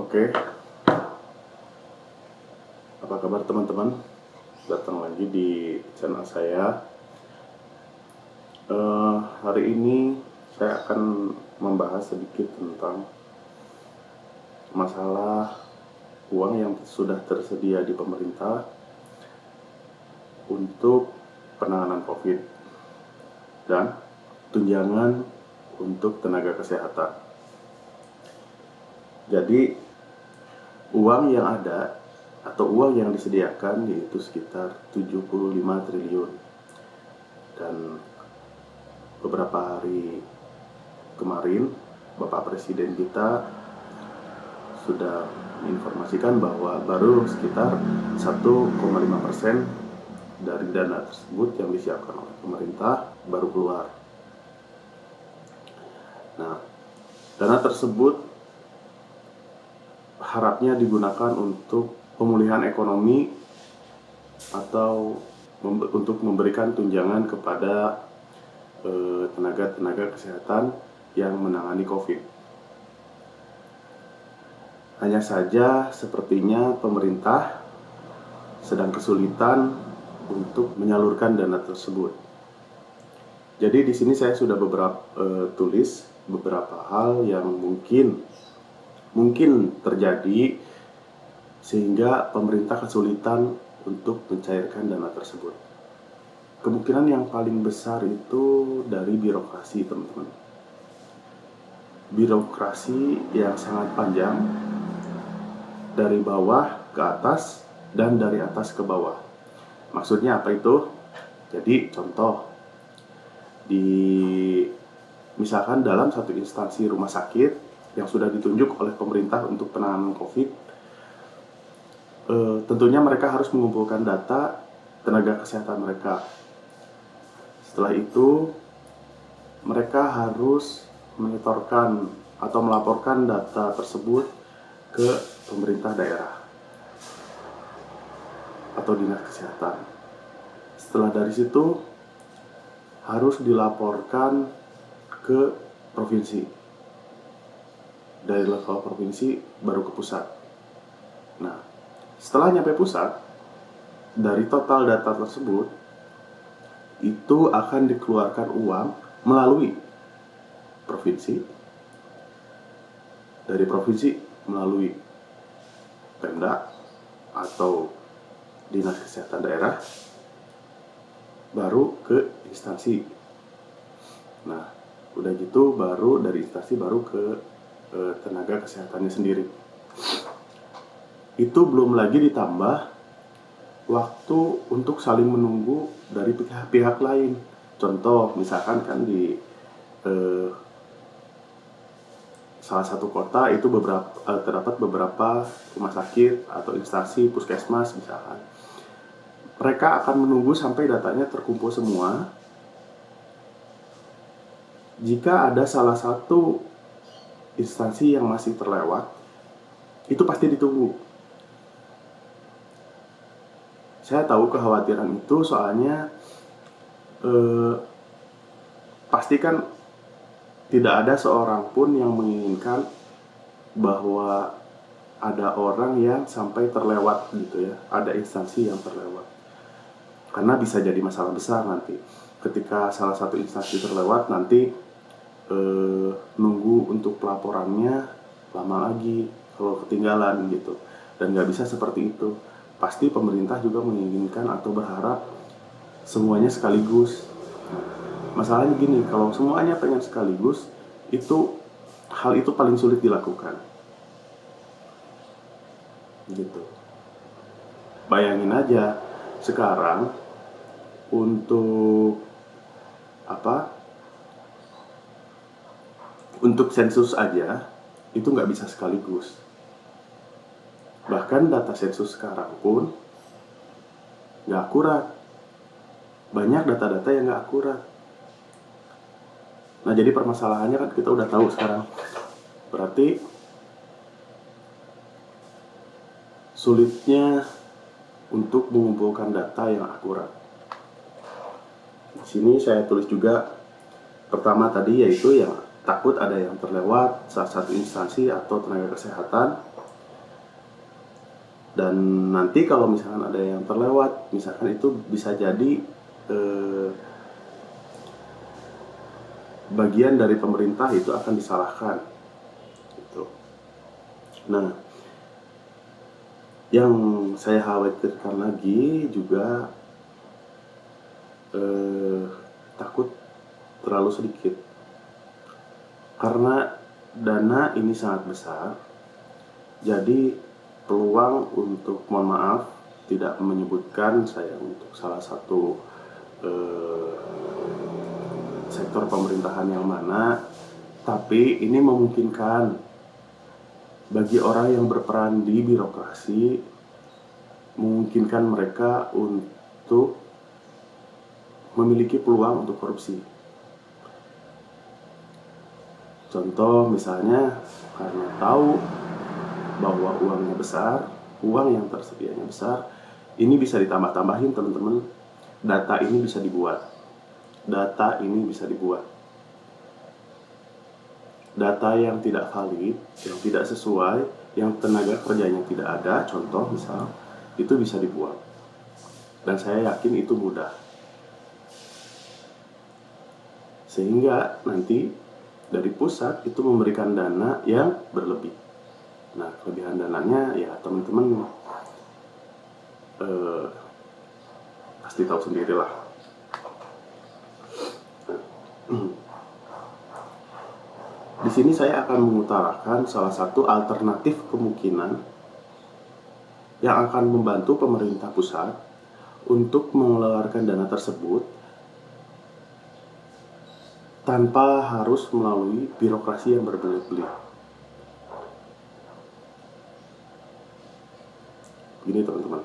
Oke, apa kabar teman-teman? Datang lagi di channel saya. Hari ini saya akan membahas sedikit tentang masalah uang yang sudah tersedia di pemerintah untuk penanganan COVID dan tunjangan untuk tenaga kesehatan. Jadi uang yang ada atau uang yang disediakan yaitu sekitar 75 triliun. Dan beberapa hari kemarin Bapak Presiden kita sudah menginformasikan bahwa baru sekitar 1,5% dari dana tersebut yang disiapkan oleh pemerintah baru keluar. Nah, dana tersebut harapnya digunakan untuk pemulihan ekonomi atau untuk memberikan tunjangan kepada tenaga-tenaga kesehatan yang menangani COVID. Hanya saja sepertinya pemerintah sedang kesulitan untuk menyalurkan dana tersebut. Jadi di sini saya sudah tulis beberapa hal yang mungkin terjadi sehingga pemerintah kesulitan untuk mencairkan dana tersebut. Kemungkinan yang paling besar itu dari birokrasi, teman-teman. Birokrasi yang sangat panjang dari bawah ke atas dan dari atas ke bawah. Maksudnya apa itu? Jadi contoh, misalkan dalam satu instansi rumah sakit yang sudah ditunjuk oleh pemerintah untuk penanganan COVID, tentunya mereka harus mengumpulkan data tenaga kesehatan mereka. Setelah itu, mereka harus menyetorkan atau melaporkan data tersebut ke pemerintah daerah atau dinas kesehatan. Setelah dari situ, harus dilaporkan ke provinsi. Dari level provinsi baru ke pusat. Nah, setelah nyampe pusat, dari total data tersebut, itu akan dikeluarkan uang melalui provinsi, dari provinsi melalui Pemda atau dinas kesehatan daerah, baru ke instansi. Nah, udah gitu baru dari instansi baru ke tenaga kesehatannya sendiri. Itu belum lagi ditambah waktu untuk saling menunggu dari pihak-pihak lain. Contoh, misalkan kan di salah satu kota itu terdapat beberapa rumah sakit atau instansi puskesmas misalkan. Mereka akan menunggu sampai datanya terkumpul semua. Jika ada salah satu instansi yang masih terlewat, itu pasti ditunggu. Saya tahu kekhawatiran itu soalnya pasti kan tidak ada seorang pun yang menginginkan bahwa ada orang yang sampai terlewat gitu ya, ada instansi yang terlewat. Karena bisa jadi masalah besar nanti. Ketika salah satu instansi terlewat, nanti nunggu untuk pelaporannya lama lagi kalau ketinggalan gitu. Dan nggak bisa seperti itu. Pasti pemerintah juga menginginkan atau berharap semuanya sekaligus. Masalahnya gini, kalau semuanya pengen sekaligus, hal itu paling sulit dilakukan. Gitu. Bayangin aja sekarang untuk sensus aja itu nggak bisa sekaligus. Bahkan data sensus sekarang pun nggak akurat. Banyak data-data yang nggak akurat. Nah, jadi permasalahannya kan kita udah tahu sekarang. Berarti sulitnya untuk mengumpulkan data yang akurat. Di sini saya tulis juga pertama tadi, yaitu yang takut ada yang terlewat salah satu instansi atau tenaga kesehatan. Dan nanti kalau misalkan ada yang terlewat, misalkan itu bisa jadi bagian dari pemerintah itu akan disalahkan gitu. Nah, yang saya khawatirkan lagi juga takut terlalu sedikit, karena dana ini sangat besar. Jadi peluang untuk, mohon maaf tidak menyebutkan saya untuk salah satu sektor pemerintahan yang mana, tapi ini memungkinkan bagi orang yang berperan di birokrasi, memungkinkan mereka untuk memiliki peluang untuk korupsi. Contoh misalnya karena tahu bahwa uangnya besar, uang yang tersedianya besar, ini bisa ditambah-tambahin teman-teman. Data ini bisa dibuat. Data ini bisa dibuat. Data yang tidak valid, yang tidak sesuai, yang tenaga kerjanya tidak ada, contoh misal, itu bisa dibuat. Dan saya yakin itu mudah. Sehingga nanti dari pusat itu memberikan dana yang berlebih. Nah, kelebihan dananya ya teman-teman pasti tahu sendirilah. Di sini saya akan mengutarakan salah satu alternatif kemungkinan yang akan membantu pemerintah pusat untuk mengeluarkan dana tersebut tanpa harus melalui birokrasi yang berbelit-belit. Gini teman-teman,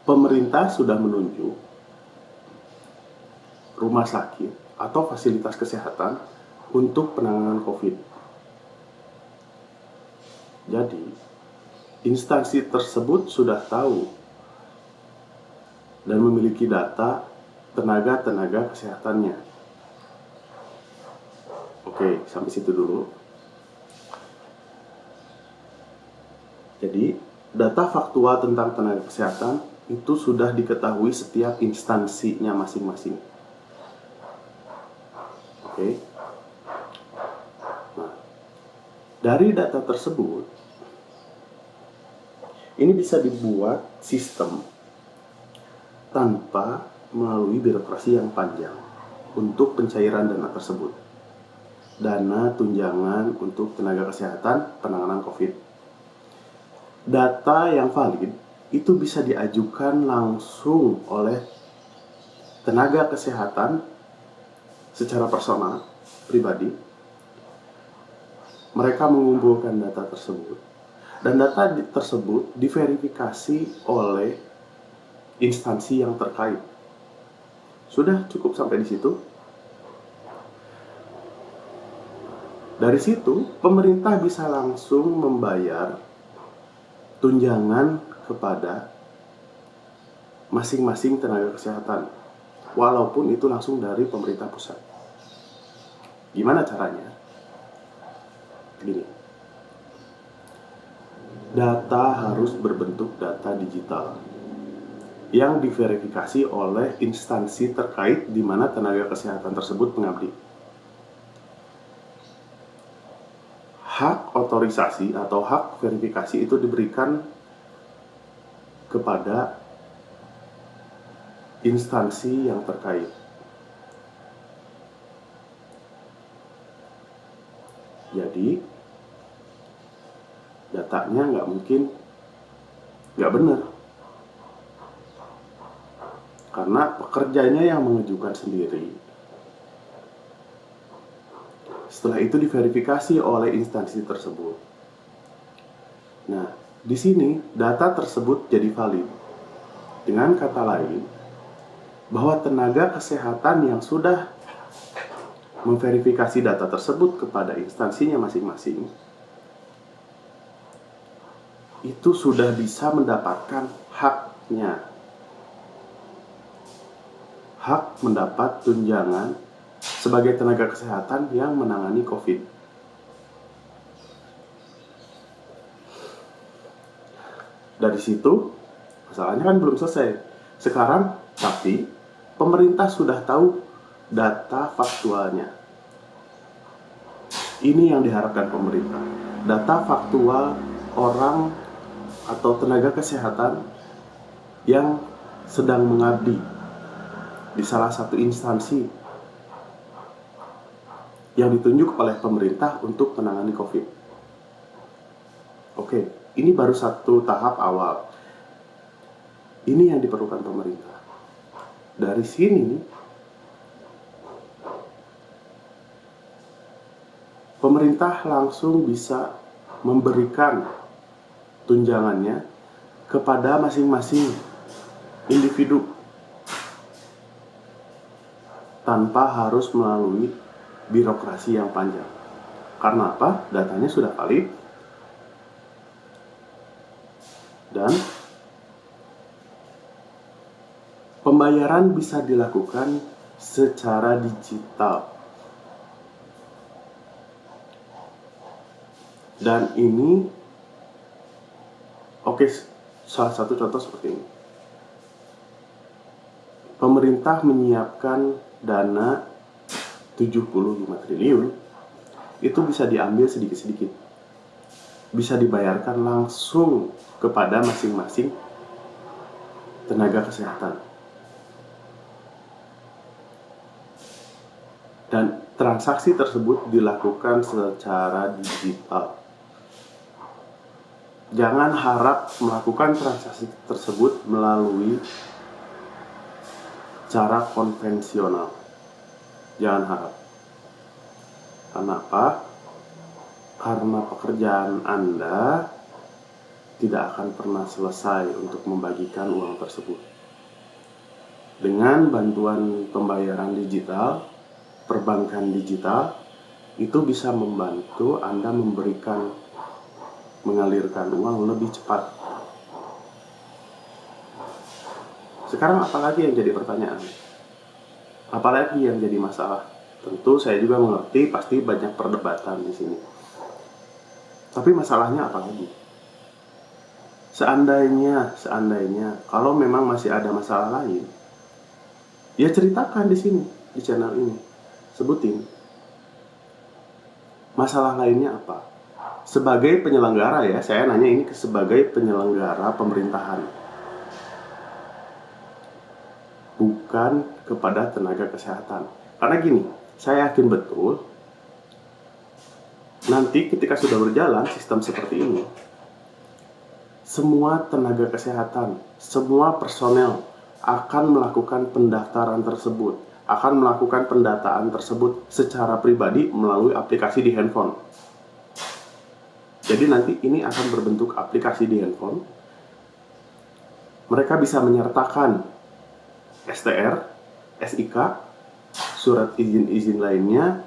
pemerintah sudah menunjuk rumah sakit atau fasilitas kesehatan untuk penanganan COVID. Jadi, instansi tersebut sudah tahu dan memiliki data tenaga kesehatannya. Oke, sampai situ dulu. Jadi, data faktual tentang tenaga kesehatan itu sudah diketahui setiap instansinya masing-masing. Oke. Nah, dari data tersebut, ini bisa dibuat sistem tanpa melalui birokrasi yang panjang untuk pencairan dana tersebut. Dana tunjangan untuk tenaga kesehatan penanganan COVID. Data yang valid itu bisa diajukan langsung oleh tenaga kesehatan secara personal, pribadi. Mereka mengumpulkan data tersebut dan data tersebut diverifikasi oleh instansi yang terkait. Sudah cukup sampai di situ. Dari situ, pemerintah bisa langsung membayar tunjangan kepada masing-masing tenaga kesehatan, walaupun itu langsung dari pemerintah pusat. Gimana caranya? Gini, data harus berbentuk data digital yang diverifikasi oleh instansi terkait di mana tenaga kesehatan tersebut mengabdi. Hak otorisasi atau hak verifikasi itu diberikan kepada instansi yang terkait. Jadi datanya nggak mungkin nggak benar, karena pekerjanya yang mengajukan sendiri. Setelah itu diverifikasi oleh instansi tersebut. Nah, di sini data tersebut jadi valid. Dengan kata lain, bahwa tenaga kesehatan yang sudah memverifikasi data tersebut kepada instansinya masing-masing itu sudah bisa mendapatkan haknya. Hak mendapat tunjangan sebagai tenaga kesehatan yang menangani COVID. Dari situ masalahnya kan belum selesai. Sekarang tapi pemerintah sudah tahu data faktualnya. Ini yang diharapkan pemerintah. Data faktual orang atau tenaga kesehatan yang sedang mengabdi di salah satu instansi yang ditunjuk oleh pemerintah untuk menangani COVID. Oke, ini baru satu tahap awal. Ini yang diperlukan pemerintah. Dari sini, pemerintah langsung bisa memberikan tunjangannya kepada masing-masing individu tanpa harus melalui birokrasi yang panjang. Karena apa? Datanya sudah valid dan pembayaran bisa dilakukan secara digital. Dan ini salah satu contoh seperti ini. Pemerintah menyiapkan dana 75 triliun, itu bisa diambil sedikit-sedikit. Bisa dibayarkan langsung kepada masing-masing tenaga kesehatan. Dan transaksi tersebut dilakukan secara digital. Jangan harap melakukan transaksi tersebut melalui cara konvensional. Jangan harap. Karena apa? Karena pekerjaan Anda tidak akan pernah selesai untuk membagikan uang tersebut. Dengan bantuan pembayaran digital, perbankan digital, itu bisa membantu Anda mengalirkan uang lebih cepat. Sekarang apalagi yang jadi pertanyaan? Apalagi yang jadi masalah? Tentu saya juga mengerti pasti banyak perdebatan di sini. Tapi masalahnya apa lagi? Seandainya kalau memang masih ada masalah lain, ya ceritakan di sini, di channel ini. Sebutin masalah lainnya apa. Sebagai penyelenggara ya, saya nanya ini sebagai penyelenggara pemerintahan, bukan kepada tenaga kesehatan. Karena gini, saya yakin betul nanti ketika sudah berjalan sistem seperti ini, semua tenaga kesehatan, semua personel akan melakukan pendaftaran tersebut, akan melakukan pendataan tersebut secara pribadi melalui aplikasi di handphone. Jadi nanti ini akan berbentuk aplikasi di handphone. Mereka bisa menyertakan STR, SIK, surat izin-izin lainnya,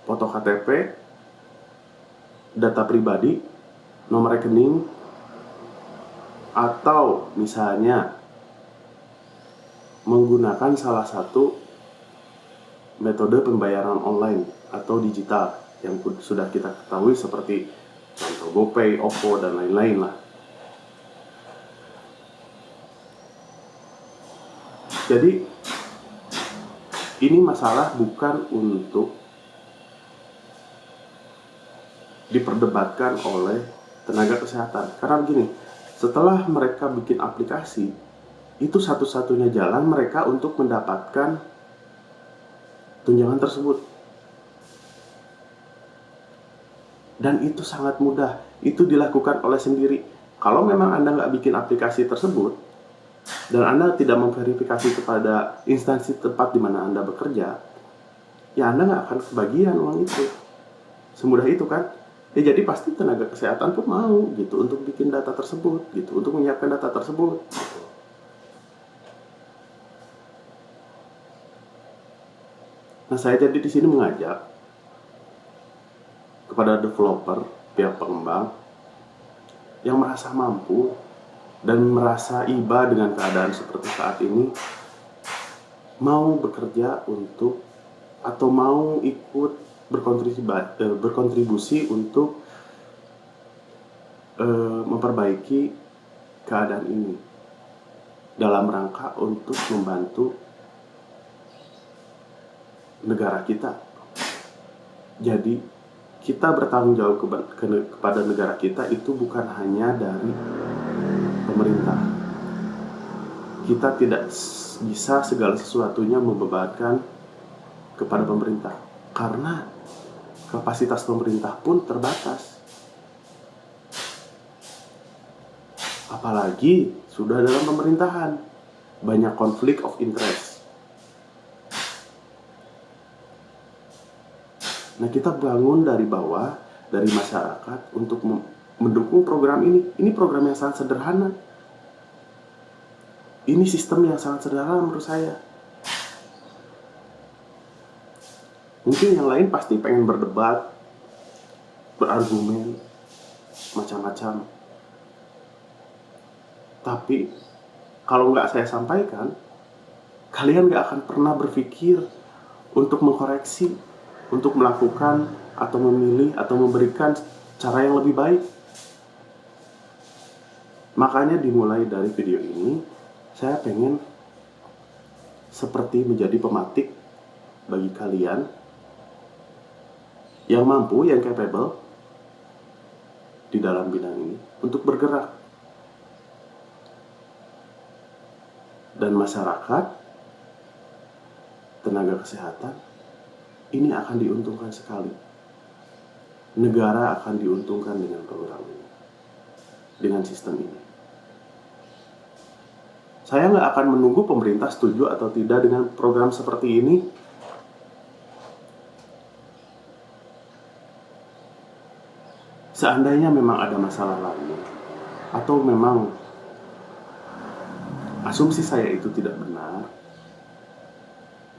foto KTP, data pribadi, nomor rekening, atau misalnya menggunakan salah satu metode pembayaran online atau digital yang sudah kita ketahui seperti contoh GoPay, OVO, dan lain-lain lah. Jadi ini masalah bukan untuk diperdebatkan oleh tenaga kesehatan. Karena begini, setelah mereka bikin aplikasi, itu satu-satunya jalan mereka untuk mendapatkan tunjangan tersebut. Dan itu sangat mudah, itu dilakukan oleh sendiri. Kalau memang Anda nggak bikin aplikasi tersebut, dan Anda tidak memverifikasi kepada instansi tempat di mana Anda bekerja, ya Anda nggak akan kebagian uang itu. Semudah itu kan? Ya jadi pasti tenaga kesehatan pun mau gitu untuk bikin data tersebut, gitu, untuk menyiapkan data tersebut. Gitu. Nah, saya jadi di sini mengajak kepada developer, pihak pengembang yang merasa mampu dan merasa iba dengan keadaan seperti saat ini, mau bekerja untuk atau mau ikut berkontribusi untuk memperbaiki keadaan ini dalam rangka untuk membantu negara kita. Jadi kita bertanggung jawab kepada negara kita itu bukan hanya dari pemerintah. Kita tidak bisa segala sesuatunya membebankan kepada pemerintah, karena kapasitas pemerintah pun terbatas. Apalagi sudah dalam pemerintahan, banyak konflik of interest. Nah, kita bangun dari bawah, dari masyarakat untuk mendukung program ini. Ini program yang sangat sederhana. Ini sistem yang sangat sederhana menurut saya. Mungkin yang lain pasti pengen berdebat, berargumen, macam-macam. Tapi kalau nggak saya sampaikan, kalian nggak akan pernah berpikir untuk mengkoreksi, untuk melakukan atau memilih atau memberikan cara yang lebih baik. Makanya dimulai dari video ini, saya pengen seperti menjadi pematik bagi kalian yang mampu, yang capable di dalam bidang ini untuk bergerak. Dan masyarakat, tenaga kesehatan, ini akan diuntungkan sekali. Negara akan diuntungkan dengan program ini, dengan sistem ini. Saya nggak akan menunggu pemerintah setuju atau tidak dengan program seperti ini. Seandainya memang ada masalah lain, atau memang asumsi saya itu tidak benar,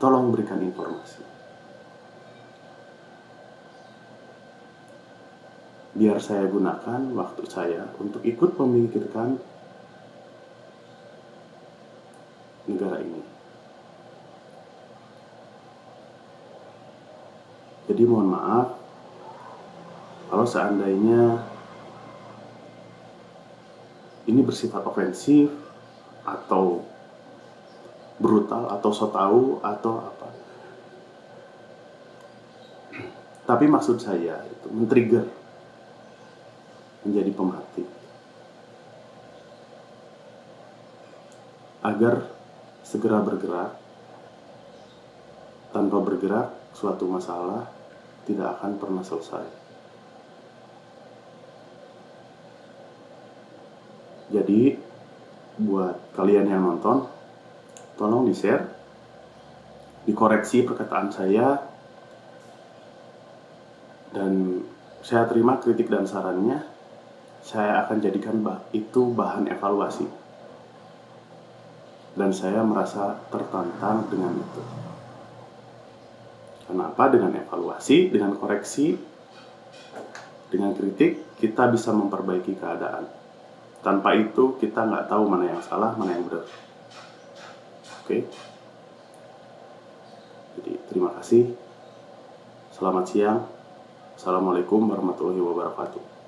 tolong berikan informasi. Biar saya gunakan waktu saya untuk ikut memikirkan negara ini. Jadi mohon maaf kalau seandainya ini bersifat ofensif atau brutal atau so tau atau apa. Tapi maksud saya itu men-trigger, menjadi pematik, agar segera bergerak. Tanpa bergerak, suatu masalah tidak akan pernah selesai. Jadi buat kalian yang nonton, tolong di-share, dikoreksi perkataan saya, dan saya terima kritik dan sarannya. Saya akan jadikan itu bahan evaluasi, dan saya merasa tertantang dengan itu. Kenapa? Dengan evaluasi, dengan koreksi, dengan kritik, kita bisa memperbaiki keadaan. Tanpa itu, kita nggak tahu mana yang salah, mana yang benar. Oke? Jadi, terima kasih. Selamat siang. Assalamualaikum warahmatullahi wabarakatuh.